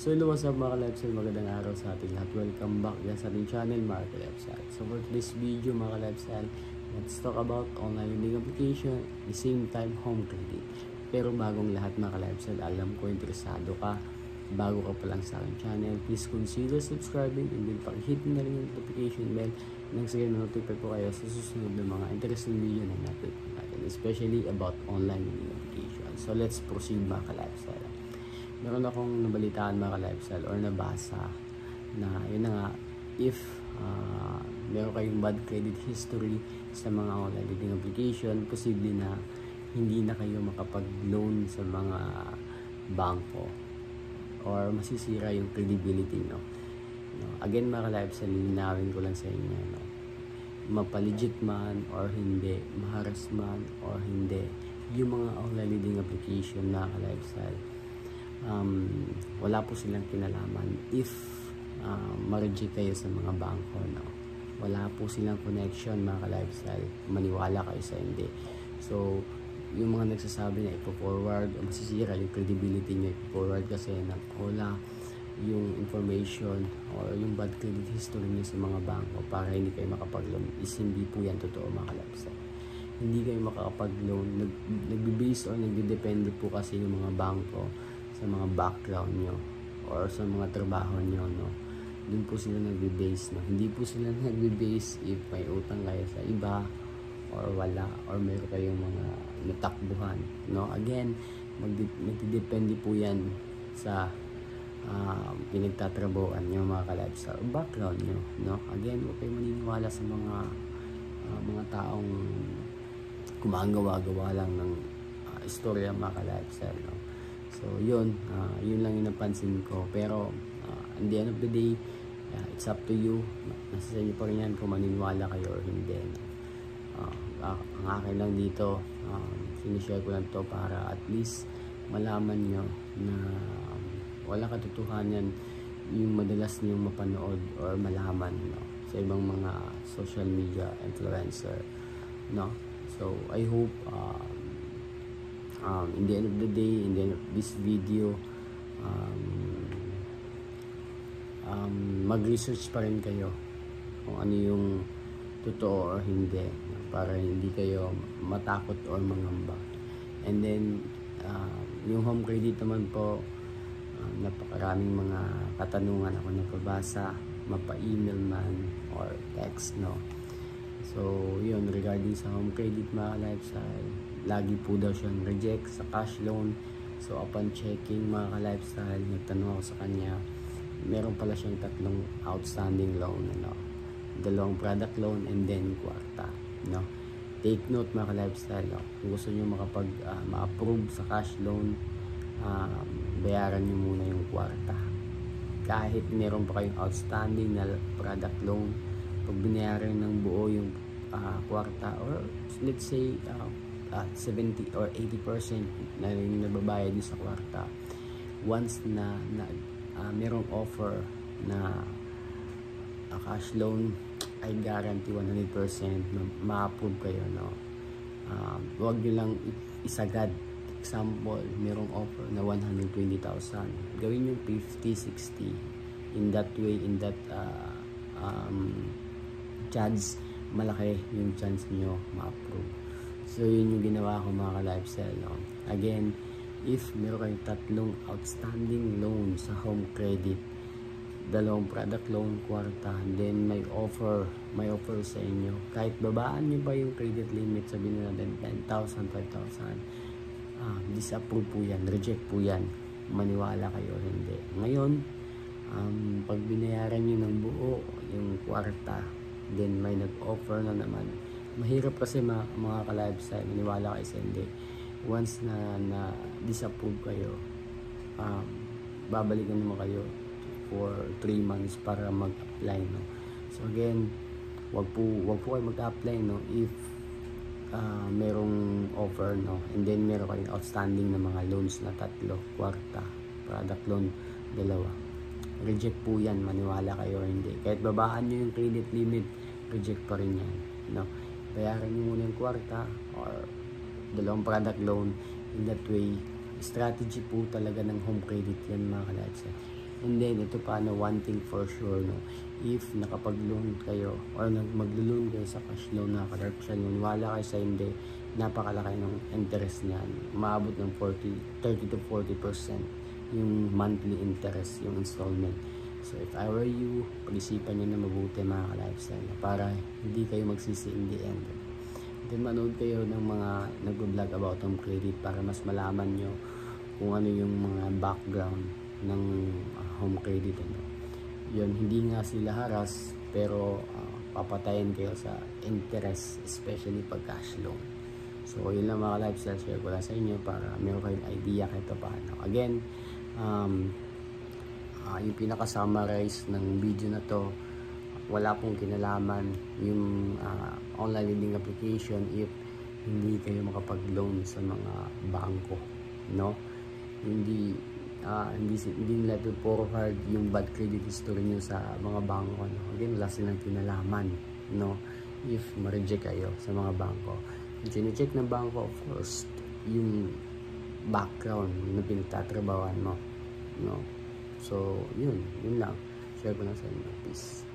So hello, what's up mga ka-lifestyle, magandang araw sa ating lahat. Welcome back yan sa ating channel mga ka-lifestyle. So for this video mga ka-lifestyle, let's talk about online lending application, at the same time home credit. Pero bagong lahat mga ka-lifestyle, alam ko interesado ka, bago ka pa lang sa aking channel, please consider subscribing and then pakihit na rin yung notification bell nang sige notify po kayo sa susunod ng mga interesting video na natin, especially about online lending application. So let's proceed mga ka-lifestyle. Meron akong nabalitaan mga ka-lifestyle or nabasa na yun na nga, if meron kayong bad credit history sa mga online lending application, posible na hindi na kayo makapag-loan sa mga bangko or masisira yung credibility, no? Again mga ka-lifestyle, linawin ko lang sa inyo, no? Mapalegit man or hindi, maharas man or hindi, yung mga online lending application na ka-lifestyle, wala po silang kinalaman if ma-reject kayo sa mga bangko, no? Wala po silang connection mga ka-lifestyle, maniwala kayo sa hindi. So yung mga nagsasabi na ipo-forward o masisira yung credibility nyo, ipo-forward kasi wala yung information or yung bad credit history nyo sa mga bangko para hindi kayo makapag-loan, is hindi po yan totoo mga ka-lifestyle. Hindi kayo makakapag-loan, nagbe-base or nagde-depende po kasi yung mga bangko sa mga background nyo or sa mga trabaho nyo, no? Doon po sila nagbe-base, no? Hindi po sila nagbe-base if may utang kayo sa iba or wala, or meron kayong mga natakbuhan, no? Again, magdidepende po yan sa pinagtatrabuhan nyo mga ka-lifestyle, background nyo, no? Again, huwag kayo maniniwala sa mga taong gumagawa-gawa lang ng istorya mga ka-lifestyle, no? So yun lang yung napansin ko, pero at the end of the day, it's up to you, nasa sa inyo pa rin yan kung maniniwala kayo or hindi, no? Ang akin lang dito, sinishare ko lang to para at least malaman nyo na walang katotohanan yung madalas nyo mapanood or malaman, no, sa ibang mga social media influencer, no? So I hope in the end of the day, in the end of this video, mag-research pa rin kayo kung ano yung totoo or hindi, para hindi kayo matakot or mangamba. And then yung home credit naman po, napakaraming mga katanungan ako napabasa, mapa-email man or text, no? So yun, regarding sa home credit mga ka-lifestyle, lagi po daw siyang reject sa cash loan. So upon checking mga ka-lifestyle, nagtanong ako sa kanya, meron pala siyang 3 outstanding loan, no? 2 product loan and then kwarta, no? Take note mga ka-lifestyle, no? Kung gusto nyo ma-approve sa cash loan, bayaran nyo muna yung kwarta. Kahit meron pa kayong outstanding na product loan, pag binayaran ng buo yung kwarta, or let's say 70 or 80% na yung nababayad nyo sa kwarta, once na merong offer na cash loan, I guarantee 100% na ma-approve kayo, no? Huwag nyo lang isagad. Example, merong offer na 120,000, gawin yung 50-60. In that way, in that chance, malaki yung chance nyo ma-approve. So yun yung ginawa ko mga ka-lifestyle, no? Again, if meron kayong 3 outstanding loan sa home credit, 2 product loan, kwarta, then may offer sa inyo, kahit babaan nyo pa yung credit limit, sabihin natin 10,000, 5,000, disapprove po yan, reject po yan, maniwala kayo hindi. Ngayon, pag binayaran nyo ng buo yung kwarta, then may nag-offer na naman, mahirap kasi mga ka-lifestyle, maniwala kayo sa hindi. Once na disapprove kayo, babalikan naman kayo for 3 months para mag-apply, no? So again, wag po kayo mag-apply, no, if merong offer, no, and then meron kayong outstanding na mga loans na 3, kwarta, product loan 2, reject po yan, maniwala kayo hindi. Kahit babaan nyo yung credit limit, reject pa rin yan, no? Bayaran nyo muna yung kwarta or 2 product loan. In that way, strategy po talaga ng home credit yan mga ka-lifestyle. And then ito pa, no, one thing for sure, no, if nakapag-loan kayo or maglo-loan kayo sa cash loan na correction, wala kayo sa hindi, napakalaki ng interest niyan. Maabot ng 30 to 40% yung monthly interest, yung installment. So if I were you, pag-isipan nyo na mabuti mga ka-lifestyle para hindi kayo magsisi in the end. Then manood kayo ng mga nag-vlog about home credit para mas malaman nyo kung ano yung mga background ng home credit. Yun, hindi nga sila haras, pero papatayin kayo sa interest, especially pag cash loan. So yun lang mga lifestyle, share ko lang sa inyo para meron kayong idea kahit paano. Again, yung pinaka-summarize ng video na to, wala pong kinalaman yung online lending application if hindi kayo makapag-loan sa mga bangko, no? Hindi nila i-forward yung bad credit history nyo sa mga bangko, no? Again, wala silang kinalaman, no? If ma-reject kayo sa mga bangko, chine-check ng bangko, of course, yung background na pinagtatrabawan mo, no? So yun lang, share ko lang sa inyo. Peace.